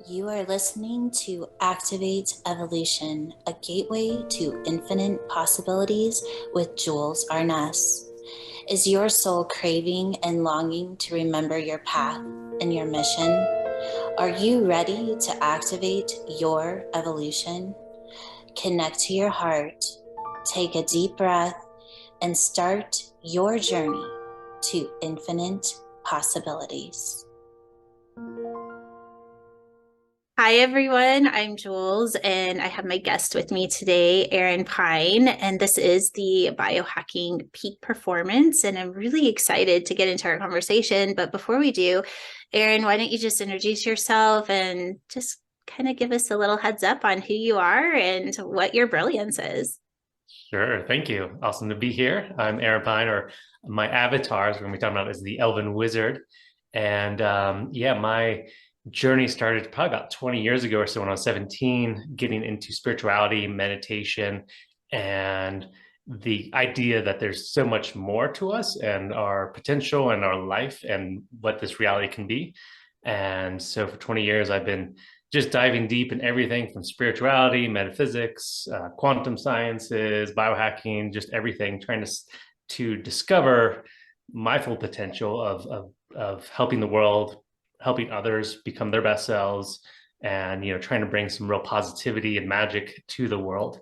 You are listening to Activate Evolution, a gateway to infinite possibilities with Jules Arness. Is your soul craving and longing to remember your path and your mission? Are you ready to activate your evolution? Connect to your heart, take a deep breath, and start your journey to infinite possibilities. Hi, everyone. I'm Jules, and I have my guest with me today, Aaron Pyne, and this is the Biohacking Peak Performance. And I'm really excited to get into our conversation. But before we do, Aaron, why don't you just introduce yourself and just kind of give us a little heads up on who you are and what your brilliance is? Sure. Thank you. Awesome to be here. I'm Aaron Pyne, or my avatar, as we're going to be talking about, is the Elven Wizard. And yeah, my journey started probably about 20 years ago or so when I was 17, getting into spirituality, meditation, and the idea that there's so much more to us and our potential and our life and what this reality can be. And so for 20 years, I've been just diving deep in everything from spirituality, metaphysics, quantum sciences, biohacking, just everything, trying to discover my full potential of helping the world, helping others become their best selves, and trying to bring some real positivity and magic to the world.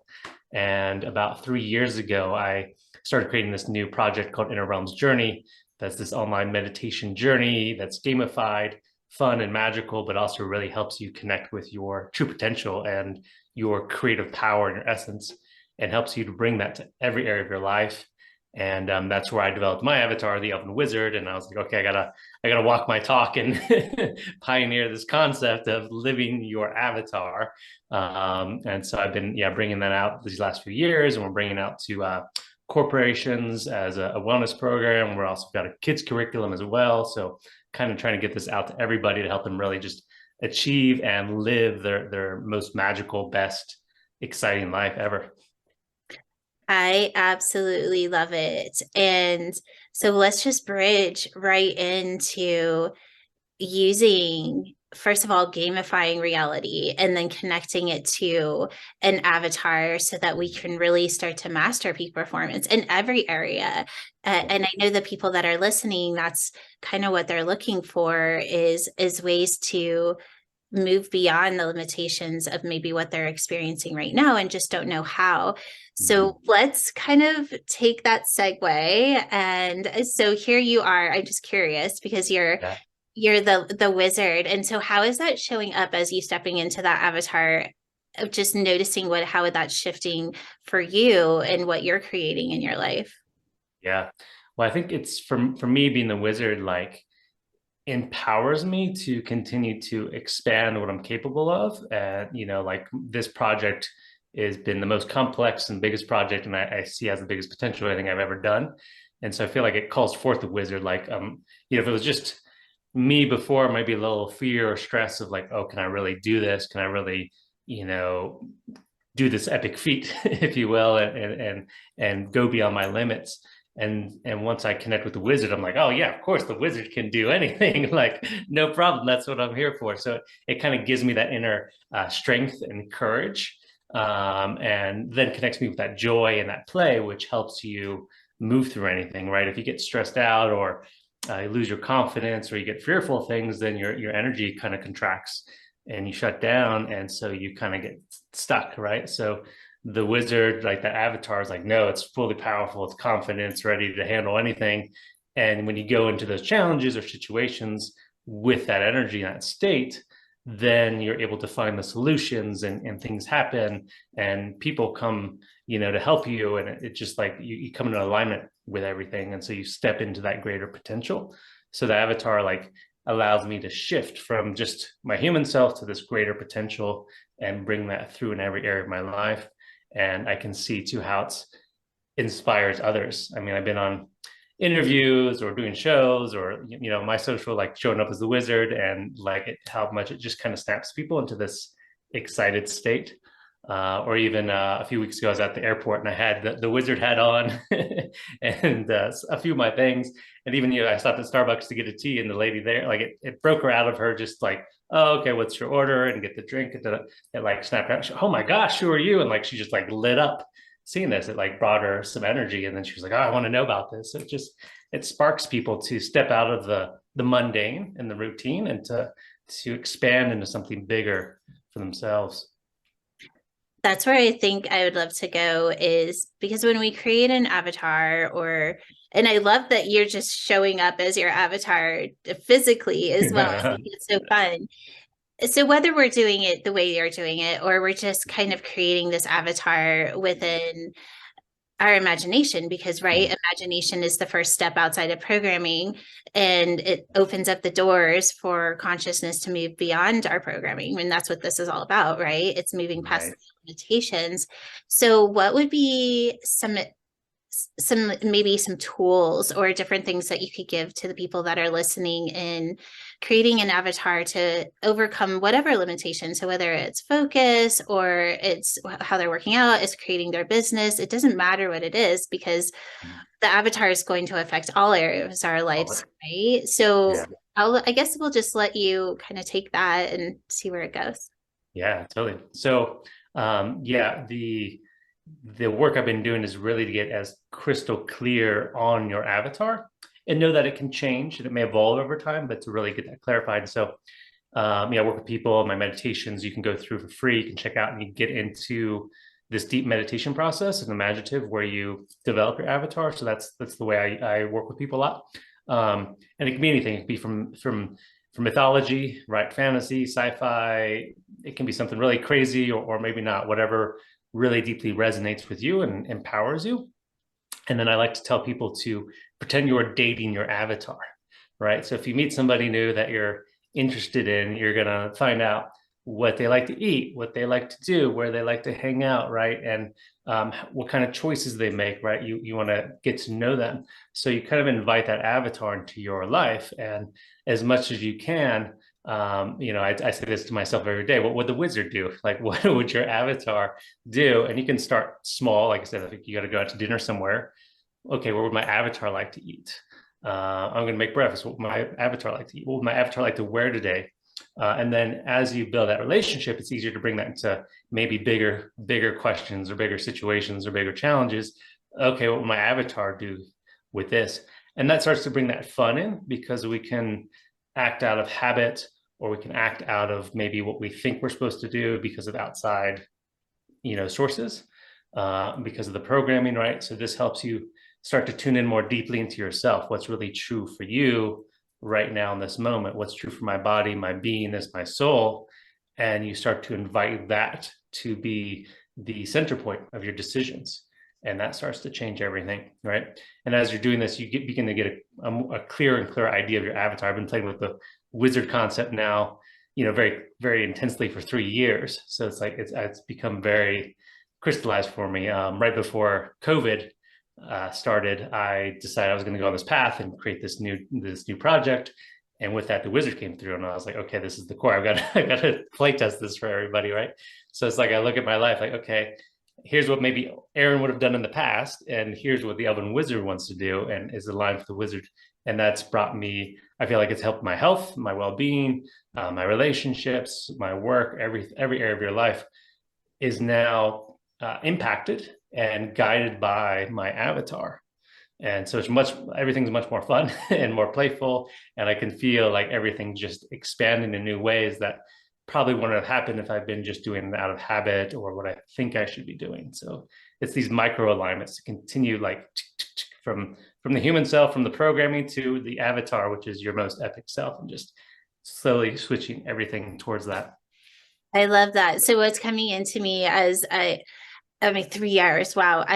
And about 3 years ago, I started creating this new project called Inner Realms Journey. That's this online meditation journey that's gamified, fun and magical, but also really helps you connect with your true potential and your creative power and your essence, and helps you to bring that to every area of your life. And that's where I developed my avatar, the Elven Wizard. And I was like, okay, I gotta walk my talk and pioneer this concept of living your avatar. And so I've been bringing that out these last few years, and we're bringing it out to corporations as a wellness program. We're also got a kids curriculum as well. So kind of trying to get this out to everybody to help them really just achieve and live their most magical, best, exciting life ever. I absolutely love it. And so let's just bridge right into using, first of all, gamifying reality and then connecting it to an avatar so that we can really start to master peak performance in every area. And I know the people that are listening, that's kind of what they're looking for is ways to move beyond the limitations of maybe what they're experiencing right now and just don't know how. Mhm. So let's kind of take that segue. And so here you are. I'm just curious because Yeah. you're the wizard. And so how is that showing up as you stepping into that avatar of just noticing how that's shifting for you and what you're creating in your life? Yeah. Well, I think it's for me being the wizard, like empowers me to continue to expand what I'm capable of. And, like this project has been the most complex and biggest project, and I see has the biggest potential I think I've ever done. And so I feel like it calls forth the wizard. Like, if it was just me before, it might be a little fear or stress of like, oh, can I really do this? Can I really, you know, do this epic feat, if you will, and go beyond my limits. And once I connect with the wizard, I'm like, oh yeah, of course the wizard can do anything. Like no problem. That's what I'm here for. So it kind of gives me that inner strength and courage, and then connects me with that joy and that play, which helps you move through anything. Right? If you get stressed out or you lose your confidence or you get fearful of things, then your energy kind of contracts and you shut down, and so you kind of get stuck, right? So the wizard, like the avatar, is like, no, it's fully powerful, it's confident, it's ready to handle anything. And when you go into those challenges or situations with that energy, that state, then you're able to find the solutions, and things happen and people come, to help you. And it's just like you come into alignment with everything. And so you step into that greater potential. So the avatar, like, allows me to shift from just my human self to this greater potential and bring that through in every area of my life. And I can see too how it inspires others. I mean, I've been on interviews or doing shows, or my social, like showing up as the wizard, and like how much it just kind of snaps people into this excited state. Or even a few weeks ago, I was at the airport and I had the wizard hat on and a few of my things. And even, I stopped at Starbucks to get a tea, and the lady there, like it broke her out of her, just like, oh, okay, what's your order? And get the drink. And it like snapped out. Oh my gosh, who are you? And like, she just like lit up seeing this. It like brought her some energy. And then she was like, oh, I want to know about this. So it sparks people to step out of the mundane and the routine and to expand into something bigger for themselves. That's where I think I would love to go, is because when we create an avatar, and I love that you're just showing up as your avatar physically as well. I think it's so fun. So whether we're doing it the way you're doing it, or we're just kind of creating this avatar within our imagination, because right, imagination is the first step outside of programming, and it opens up the doors for consciousness to move beyond our programming. And that's what this is all about, right? It's moving past Right. the limitations. So what would be some maybe some tools or different things that you could give to the people that are listening in creating an avatar to overcome whatever limitation? So whether it's focus or it's how they're working out, it's creating their business, it doesn't matter what it is, because the avatar is going to affect all areas of our All lives, it. right? Yeah. So I guess we'll just let you kind of take that and see where it goes. Yeah, totally. So, yeah, the work I've been doing is really to get as crystal clear on your avatar and know that it can change and it may evolve over time, but to really get that clarified. So, I work with people. My meditations you can go through for free. You can check out and you get into this deep meditation process and imaginative where you develop your avatar. So that's the way I work with people a lot. And it can be anything. It can be from mythology, right? Fantasy, sci-fi. It can be something really crazy or maybe not, whatever really deeply resonates with you and empowers you. And then I like to tell people to pretend you're dating your avatar, right? So if you meet somebody new that you're interested in, you're going to find out what they like to eat, what they like to do, where they like to hang out, right? And what kind of choices they make, right? You want to get to know them. So you kind of invite that avatar into your life. And as much as you can, I say this to myself every day. What would the wizard do? Like, what would your avatar do? And you can start small. Like I said, I think you got to go out to dinner somewhere. Okay, what would my avatar like to eat? I'm going to make breakfast. What would my avatar like to eat? What would my avatar like to wear today? And then as you build that relationship, it's easier to bring that into maybe bigger questions or bigger situations or bigger challenges. Okay, what would my avatar do with this? And that starts to bring that fun in because we can act out of habit or we can act out of maybe what we think we're supposed to do because of outside, sources, because of the programming, right? So this helps you start to tune in more deeply into yourself. What's really true for you right now in this moment? What's true for my body, my beingness, my soul? And you start to invite that to be the center point of your decisions. And that starts to change everything, right? And as you're doing this, begin to get a clearer and clearer idea of your avatar. I've been playing with the wizard concept now, very, very intensely for 3 years. So it's like it's become very crystallized for me. Right before COVID started, I decided I was going to go on this path and create this new project. And with that, the wizard came through, and I was like, okay, this is the core. I got to play test this for everybody, right? So it's like I look at my life, like, okay, here's what maybe Aaron would have done in the past, and here's what the Elven Wizard wants to do, and is aligned with the wizard. And that's brought me. I feel like it's helped my health, my well-being, my relationships, my work, every area of your life is now impacted and guided by my avatar. And so everything's much more fun and more playful. And I can feel like everything just expanding in new ways that probably wouldn't have happened if I've been just doing it out of habit or what I think I should be doing. So it's these micro alignments to continue like from the human self, from the programming to the avatar, which is your most epic self, and just slowly switching everything towards that. I love that. So what's coming into me as I mean, 3 hours. Wow.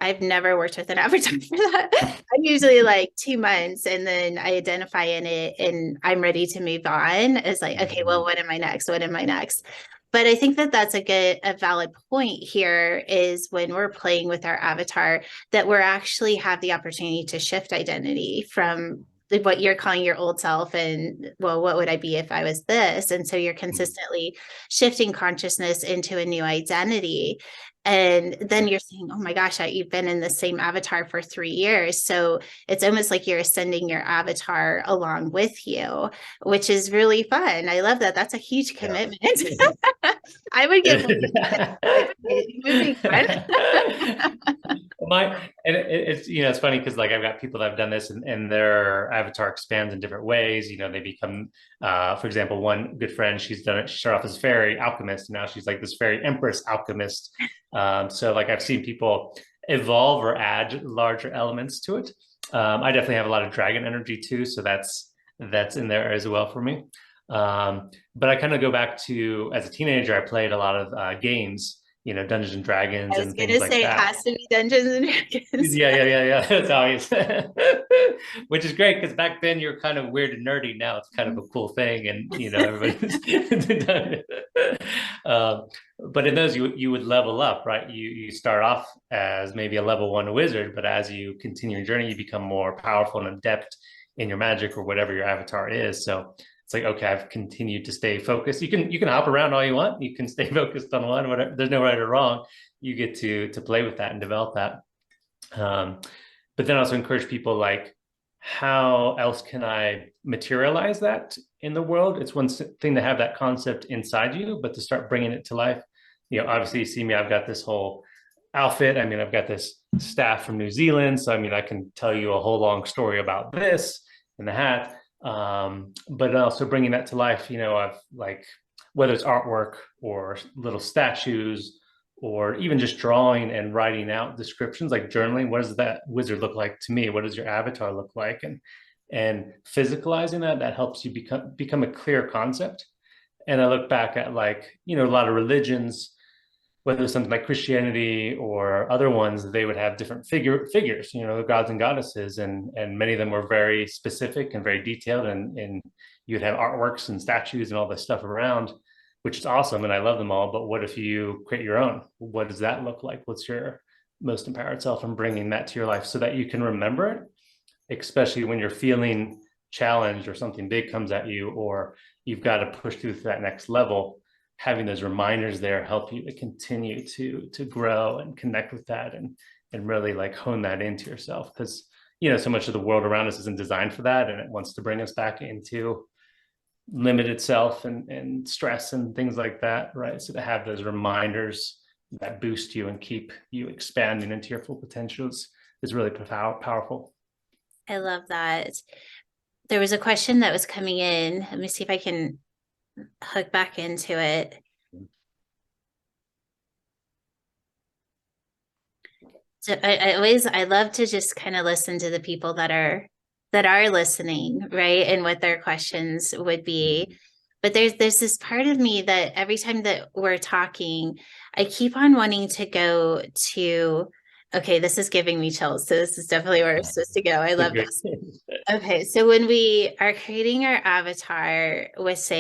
I've never worked with an avatar for that. I'm usually like 2 months and then I identify in it and I'm ready to move on. It's like, okay, well, what am I next? What am I next? But I think that that's a valid point here, is when we're playing with our avatar, that we're actually have the opportunity to shift identity from what you're calling your old self, and well, what would I be if I was this? And so you're consistently shifting consciousness into a new identity. And then you're saying, oh my gosh, you've been in the same avatar for 3 years. So it's almost like you're ascending your avatar along with you, which is really fun. I love that. That's a huge Yeah. commitment. I would get bored. It would be fun. My and it's it's funny because like I've got people that have done this and their avatar expands in different ways. They become for example, one good friend, she's done it. She started off as a fairy alchemist, and now she's like this fairy empress alchemist. So like I've seen people evolve or add larger elements to it. I definitely have a lot of dragon energy too, so that's in there as well for me. But I kind of go back to as a teenager, I played a lot of games, Dungeons and Dragons I was and gonna things like say it that. has to be Dungeons and Dragons. Yeah. That's always, which is great because back then you're kind of weird and nerdy. Now it's kind of a cool thing, and everybody's. um, but in those, you would level up, right? You start off as maybe a level 1 wizard, but as you continue your journey, you become more powerful and adept in your magic or whatever your avatar is. So it's like, okay, I've continued to stay focused. You can hop around all you want. You can stay focused on one. Whatever. There's no right or wrong. You get to play with that and develop that. But then also encourage people like, how else can I materialize that in the world? It's one thing to have that concept inside you, but to start bringing it to life. Obviously you see me, I've got this whole outfit. I mean, I've got this staff from New Zealand. So, I mean, I can tell you a whole long story about this and the hat. But also bringing that to life, I've like, whether it's artwork or little statues or even just drawing and writing out descriptions, like journaling. What does that wizard look like to me? What does your avatar look like? And physicalizing that helps you become a clear concept. And I look back at like, a lot of religions, whether it's something like Christianity or other ones, they would have different figures, the gods and goddesses, and many of them were very specific and very detailed, and you'd have artworks and statues and all this stuff around, which is awesome, and I love them all. But what if you create your own? What does that look like? What's your most empowered self, and bringing that to your life so that you can remember it, especially when you're feeling challenged or something big comes at you, or you've got to push through to that next level. Having those reminders there help you to continue to grow and connect with that, and really like hone that into yourself, because so much of the world around us isn't designed for that, and it wants to bring us back into limited self and stress and things like that, right? So to have those reminders that boost you and keep you expanding into your full potentials is really powerful. I love that. There was a question that was coming in. Let me see if I can hook back into it. So I love to just kind of listen to the people that are listening, right? And what their questions would be. But there's this part of me that every time that we're talking, I keep on wanting to go to, okay, this is giving me chills. So this is definitely where I'm supposed to go. I love this. Okay, so when we are creating our avatar with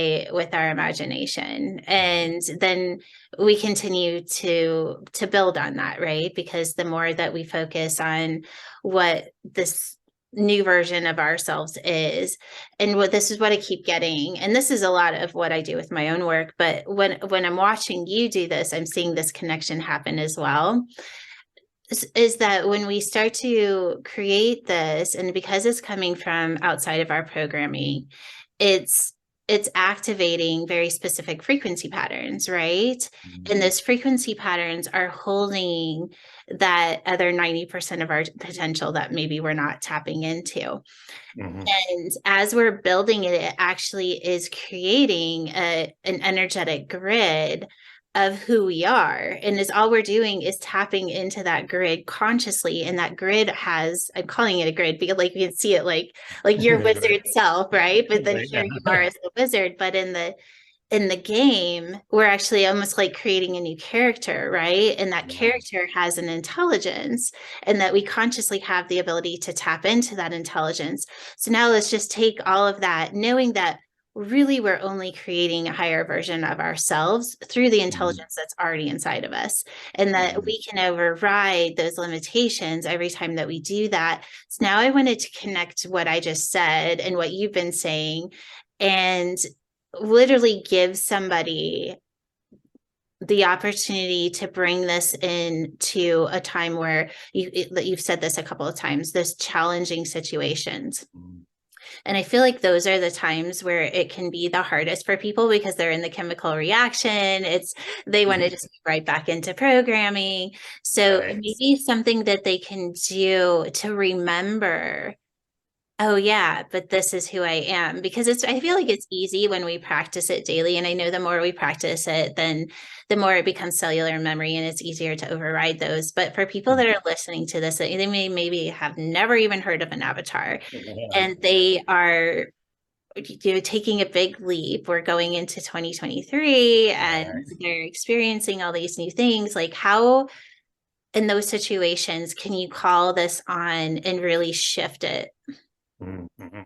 our imagination, and then we continue to build on that, right? Because the more that we focus on what this new version of ourselves is, and this is what I keep getting, and this is a lot of what I do with my own work, but when I'm watching you do this, I'm seeing this connection happen as well. Is that when we start to create this, and because it's coming from outside of our programming, it's activating very specific frequency patterns, right? Mm-hmm. And those frequency patterns are holding that other 90% of our potential that maybe we're not tapping into. Mm-hmm. And as we're building it, it actually is creating an energetic grid of who we are. And is all we're doing is tapping into that grid consciously. And that grid has, I'm calling it a grid because like you can see it like your wizard self, right? But then here you are as the wizard. But in the game, we're actually almost like creating a new character, right? And that character has an intelligence, and that we consciously have the ability to tap into that intelligence. So now let's just take all of that, knowing that really we're only creating a higher version of ourselves through the Mm, intelligence that's already inside of us, and that mm, we can override those limitations every time that we do that. So now I wanted to connect what I just said and what you've been saying, and literally give somebody the opportunity to bring this into a time where you've said this a couple of times, those challenging situations. mm. And I feel like those are the times where it can be the hardest for people because they're in the chemical reaction. It's they want to just get right back into programming. So Right. maybe something that they can do to remember, oh yeah, but this is who I am. Because I feel like it's easy when we practice it daily. And I know the more we practice it, then the more it becomes cellular memory and it's easier to override those. But for people that are listening to this, they may maybe have never even heard of an avatar, Yeah. and they are, taking a big leap. We're going into 2023 and Right. they're experiencing all these new things. Like, how in those situations can you call this on and really shift it? Mm-hmm.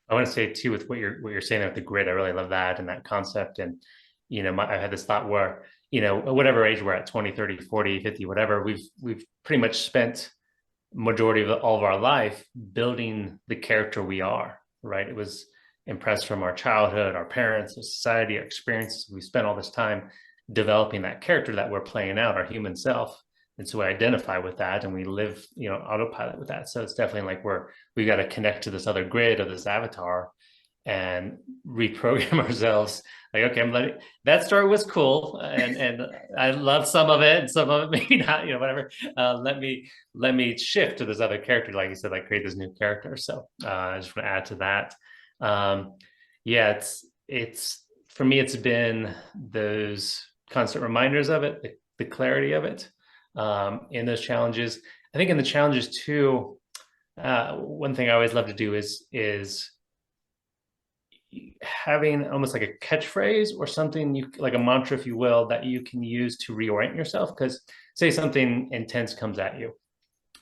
I want to say too with what you're saying with the grid, I really love that and that concept. And I had this thought where, whatever age we're at, 20, 30, 40, 50, whatever, we've pretty much spent majority of all of our life building the character we are, right? It was impressed from our childhood, our parents, our society, our experiences. We spent all this time developing that character that we're playing out, our human self. And so we identify with that and we live, autopilot with that. So it's definitely like we got to connect to this other grid of this avatar and reprogram ourselves. Like, okay, I'm letting that story was cool, and I love some of it, and some of it maybe not, whatever. Let me shift to this other character, like you said, like create this new character. So I just want to add to that. Yeah, it's for me, it's been those constant reminders of it, the clarity of it, in those challenges. I think in the challenges too. One thing I always love to do is having almost like a catchphrase or something like a mantra, if you will, that you can use to reorient yourself. Because say something intense comes at you,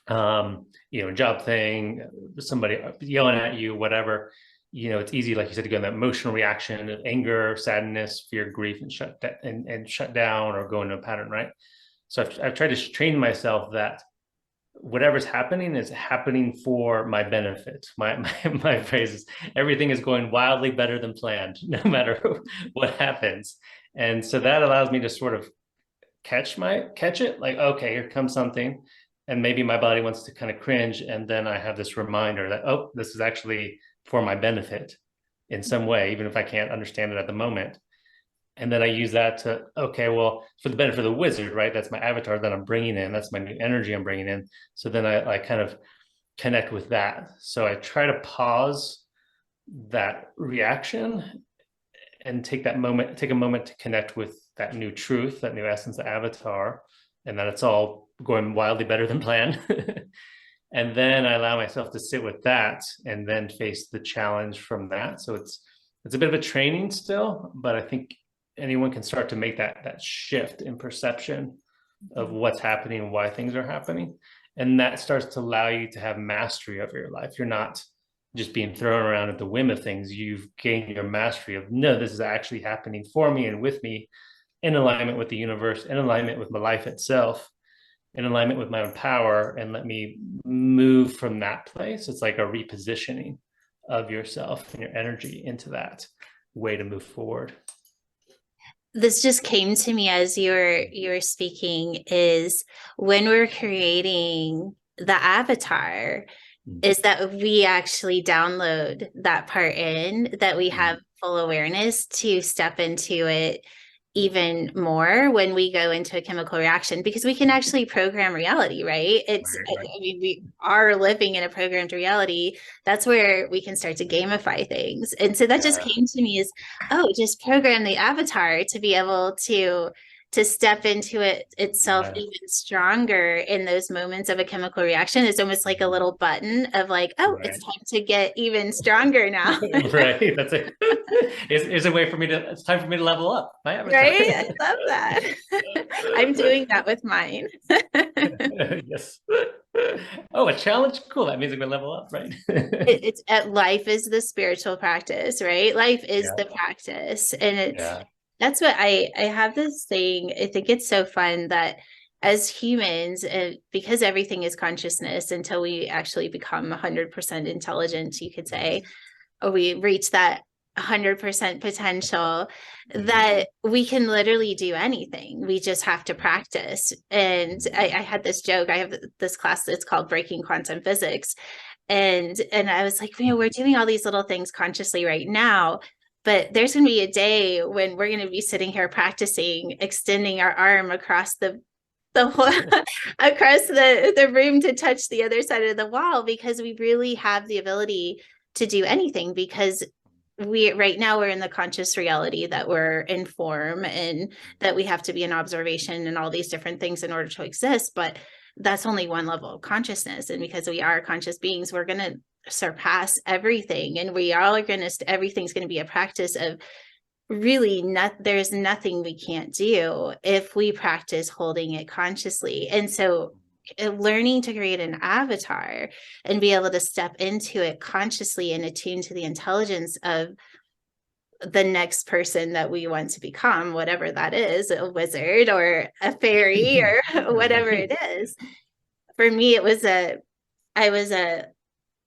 job thing, somebody yelling at you, whatever. It's easy, like you said, to go in that emotional reaction of anger, sadness, fear, grief, and shut down or go into a pattern, right? So I've tried to train myself that whatever's happening is happening for my benefit. My phrase is everything is going wildly better than planned, no matter what happens. And so that allows me to sort of catch it, like, okay, here comes something. And maybe my body wants to kind of cringe. And then I have this reminder that, oh, this is actually for my benefit in some way, even if I can't understand it at the moment. And then I use that to, okay, well, for the benefit of the wizard, right? That's my avatar that I'm bringing in. That's my new energy I'm bringing in. So then I kind of connect with that. So I try to pause that reaction and take a moment to connect with that new truth, that new essence, the avatar, and that it's all going wildly better than planned. And then I allow myself to sit with that and then face the challenge from that. So it's a bit of a training still, but I think anyone can start to make that shift in perception of what's happening and why things are happening. And that starts to allow you to have mastery over your life. You're not just being thrown around at the whim of things. You've gained your mastery of, no, this is actually happening for me and with me, in alignment with the universe, in alignment with my life itself, in alignment with my own power, and let me move from that place. It's like a repositioning of yourself and your energy into that way to move forward. This just came to me as you were speaking, is when we're creating the avatar, is that we actually download that part in, that we have full awareness to step into it even more when we go into a chemical reaction, because we can actually program reality, right? Right. I mean, we are living in a programmed reality. That's where we can start to gamify things. And so that just Yeah. came to me as, oh, just program the avatar to be able to to step into it itself Yeah. even stronger in those moments of a chemical reaction. It's almost like a little button of like, oh, it's Right. time to get even stronger now. Right. That's it. Is a way for me to, it's time for me to level up my avatar. Right? I love that. I'm doing that with mine. Yes. Oh, a challenge? Cool. That means I'm gonna level up, right? It's life is the spiritual practice, right? Life is Yeah. the practice. And it's Yeah. that's what I have this thing. I think it's so fun that as humans, because everything is consciousness until we actually become 100% intelligent, you could say, or we reach that 100% potential, Mhm. that we can literally do anything. We just have to practice. And I had this joke. I have this class that's called Breaking Quantum Physics, and I was like, we're doing all these little things consciously right now, but there's going to be a day when we're going to be sitting here practicing extending our arm across the whole across the room to touch the other side of the wall, because we really have the ability to do anything, because we right now we're in the conscious reality that we're in form, and that we have to be in observation and all these different things in order to exist. But that's only one level of consciousness, and because we are conscious beings, we're going to surpass everything, and we all are going to, everything's going to be a practice of really not, there's nothing we can't do if we practice holding it consciously. And so learning to create an avatar and be able to step into it consciously and attune to the intelligence of the next person that we want to become, whatever that is, a wizard or a fairy or whatever it is. For me, it was I was a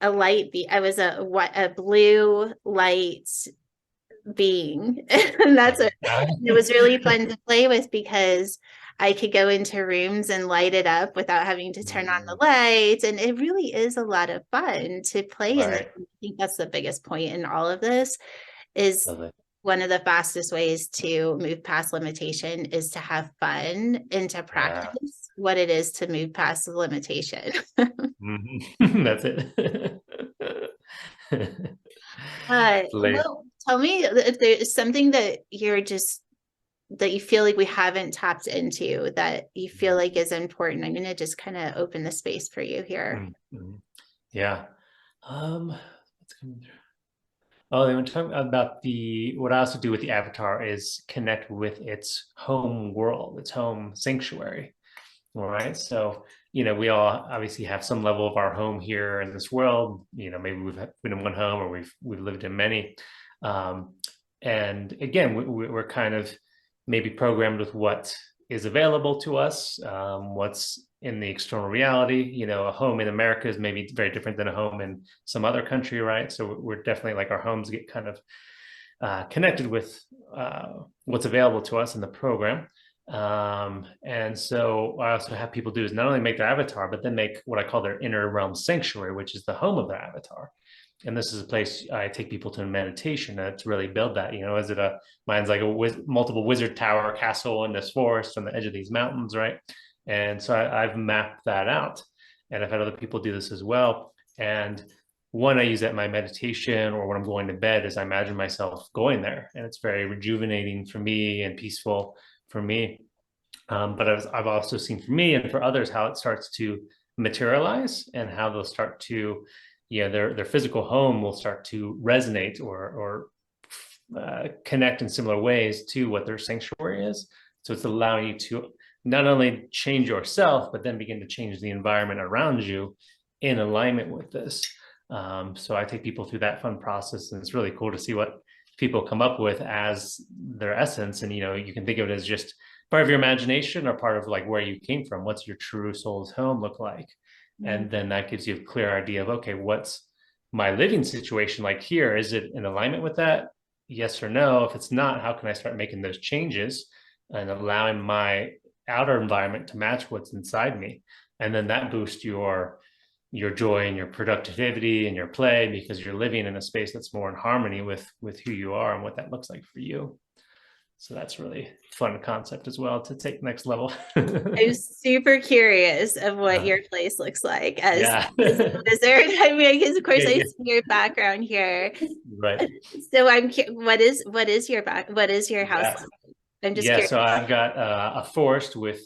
light be I was a blue light being. And that's what it was really fun to play with, because I could go into rooms and light it up without having to turn on the lights. And it really is a lot of fun to play in this. Right. I think that's the biggest point in all of this, is Love it. one of the fastest ways to move past limitation is to have fun and to Yeah. practice what it is to move past the limitation. Mhm. That's it. Like, Well, tell me if there's something that you're just that you feel like we haven't tapped into that you feel like is important. I'm going to just kind of open the space for you here. mhm. Yeah. What's coming through? Oh, they were talking about the what I also do with the avatar is connect with its home world, its home sanctuary. All right. So, we all obviously have some level of our home here in this world. Maybe we've been in one home or we've lived in many. Um, and again, we're kind of maybe programmed with what is available to us, what's in the external reality. A home in America is maybe very different than a home in some other country, right? So we're definitely like our homes get kind of connected with what's available to us in the program. And so I also have people do is not only make their avatar, but then make what I call their inner realm sanctuary, which is the home of their avatar. And this is a place I take people to in meditation to really build that. Is it mine's like a multiple wizard tower castle in this forest on the edge of these mountains, right? And so I've mapped that out, and I've had other people do this as well. And one I use that in my meditation or when I'm going to bed is I imagine myself going there, and it's very rejuvenating for me and peaceful for me. But I've also seen for me and for others how it starts to materialize and how they'll start to, their physical home will start to resonate or connect in similar ways to what their sanctuary is. So it's allowing you to not only change yourself, but then begin to change the environment around you in alignment with this. So I take people through that fun process, and it's really cool to see what people come up with as their essence. And you can think of it as just part of your imagination or part of like where you came from. What's your true soul's home look like? Mm-hmm. And then that gives you a clear idea of, okay, what's my living situation like here? Is it in alignment with that? Yes or no? If it's not, how can I start making those changes and allowing my outer environment to match what's inside me? And then that boosts your joy and your productivity and your play, because you're living in a space that's more in harmony with who you are and what that looks like for you. So that's really fun concept as well to take next level. I'm super curious of what your place looks like Yeah. as a wizard. I mean, because of course Yeah, I yeah. see your background here. Right. So what is your house Yeah. like? I'm just Yeah, so curious. I've got a forest with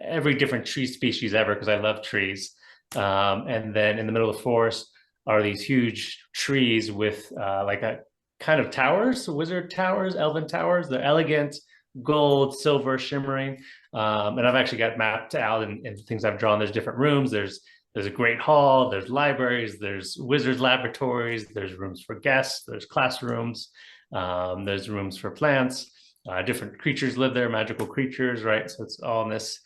every different tree species ever because I love trees. And then in the middle of the forest are these huge trees with like a kind of towers, wizard towers, elven towers. They're elegant, gold, silver, shimmering. And I've actually got mapped out in things I've drawn. There's different rooms. There's a great hall. There's libraries. There's wizards laboratories. There's rooms for guests. There's classrooms. There's rooms for plants. Different creatures live there, magical creatures, right? So it's all in this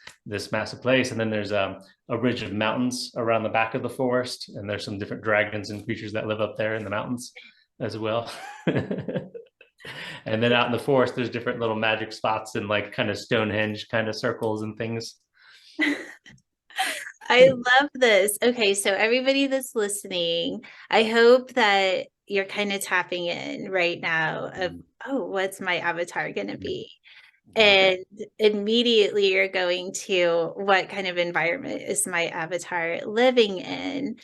massive place. And then there's a ridge of mountains around the back of the forest, and there's some different dragons and creatures that live up there in the mountains as well. And then out in the forest, there's different little magic spots and like kind of Stonehenge kind of circles and things. I love this. Okay, so everybody that's listening, I hope that you're kind of tapping in right now of, oh, what's my avatar going to be? And immediately you're going to, what kind of environment is my avatar living in?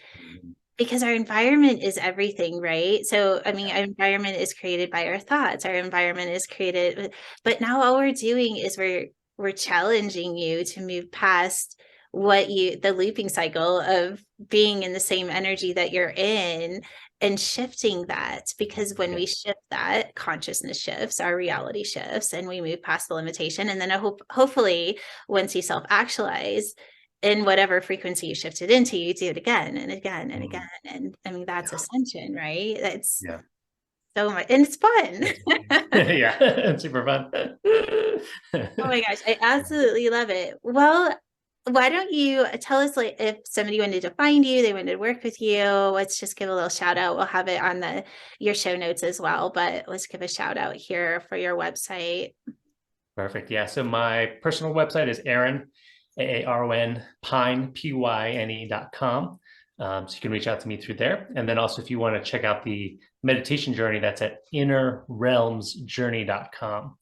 Because our environment is everything, right? So, I mean, our environment is created by our thoughts. Our environment is created, but now all we're doing is we're challenging you to move past the looping cycle of being in the same energy that you're in and shifting that, because when we shift that, consciousness shifts, our reality shifts, and we move past the limitation. And then hopefully once you self-actualize in whatever frequency you shifted into, you do it again and again and again. And I mean, that's ascension, right? That's Yeah. so much, and it's fun. Yeah, it's super fun. Oh my gosh, I absolutely love it. Well, why don't you tell us, like, if somebody wanted to find you, they wanted to work with you, let's just give a little shout out. We'll have it on your show notes as well, but let's give a shout out here for your website. Perfect. Yeah. So my personal website is Aaron, Aaron Pyne, Pyne.com. So you can reach out to me through there. And then also, if you want to check out the meditation journey, that's at innerrealmsjourney.com.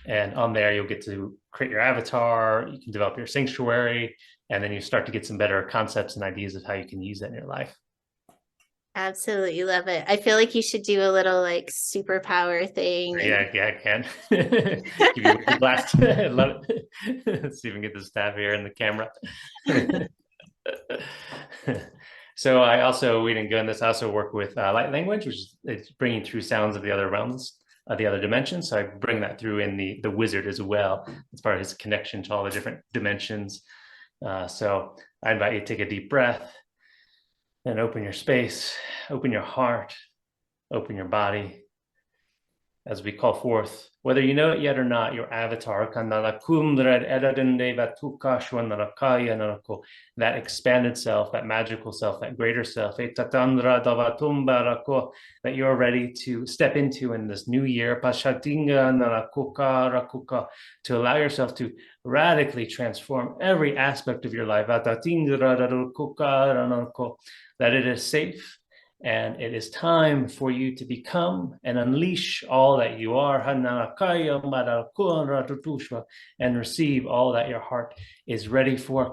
And on there, you'll get to create your avatar, you can develop your sanctuary, and then you start to get some better concepts and ideas of how you can use that in your life. Absolutely love it. I feel like you should do a little like superpower thing. Yeah, I can. Give you a blast. Love it. Let's see if we can get the staff here in the camera. So we didn't go in this. I also work with light language, which is bringing through sounds of the other realms, the other dimensions. So I bring that through in the wizard as well. It's part of his connection to all the different dimensions. So I invite you to take a deep breath and open your space, open your heart, open your body, as we call forth, whether you know it yet or not, your avatar, that expanded self, that magical self, that greater self, that you're ready to step into in this new year, to allow yourself to radically transform every aspect of your life, that it is safe, and it is time for you to become and unleash all that you are, and receive all that your heart is ready for,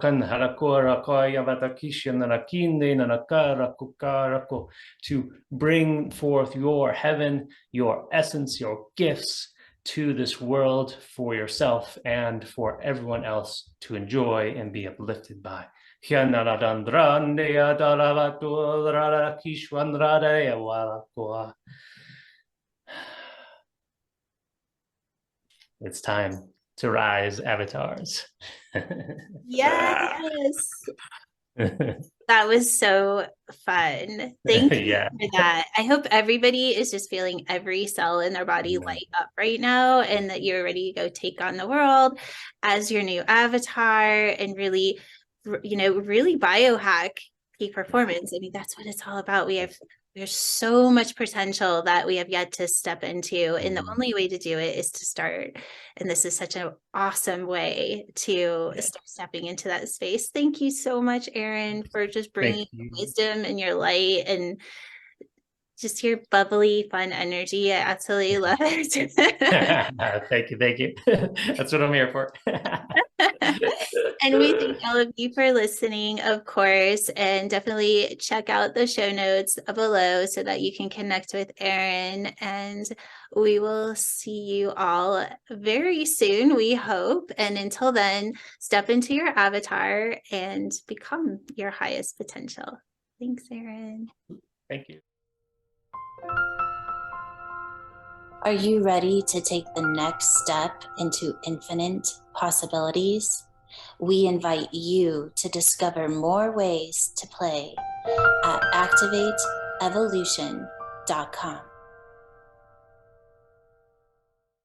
to bring forth your heaven, your essence, your gifts to this world for yourself and for everyone else to enjoy and be uplifted by. It's time to rise, avatars. Yes. That was so fun. Thank you for that. I hope everybody is just feeling every cell in their body light up right now, and that you're ready to go take on the world as your new avatar and really, really biohack peak performance. I mean, that's what it's all about. There's so much potential that we have yet to step into, and the only way to do it is to start. And this is such an awesome way to start stepping into that space. Thank you so much, Aaron, for just bringing wisdom and your light and just your bubbly, fun energy. I absolutely love it. Thank you. That's what I'm here for. And we thank all of you for listening, of course, and definitely check out the show notes below so that you can connect with Aaron. And we will see you all very soon, we hope. And until then, step into your avatar and become your highest potential. Thanks, Aaron. Thank you. Are you ready to take the next step into infinite possibilities? We invite you to discover more ways to play at activateevolution.com.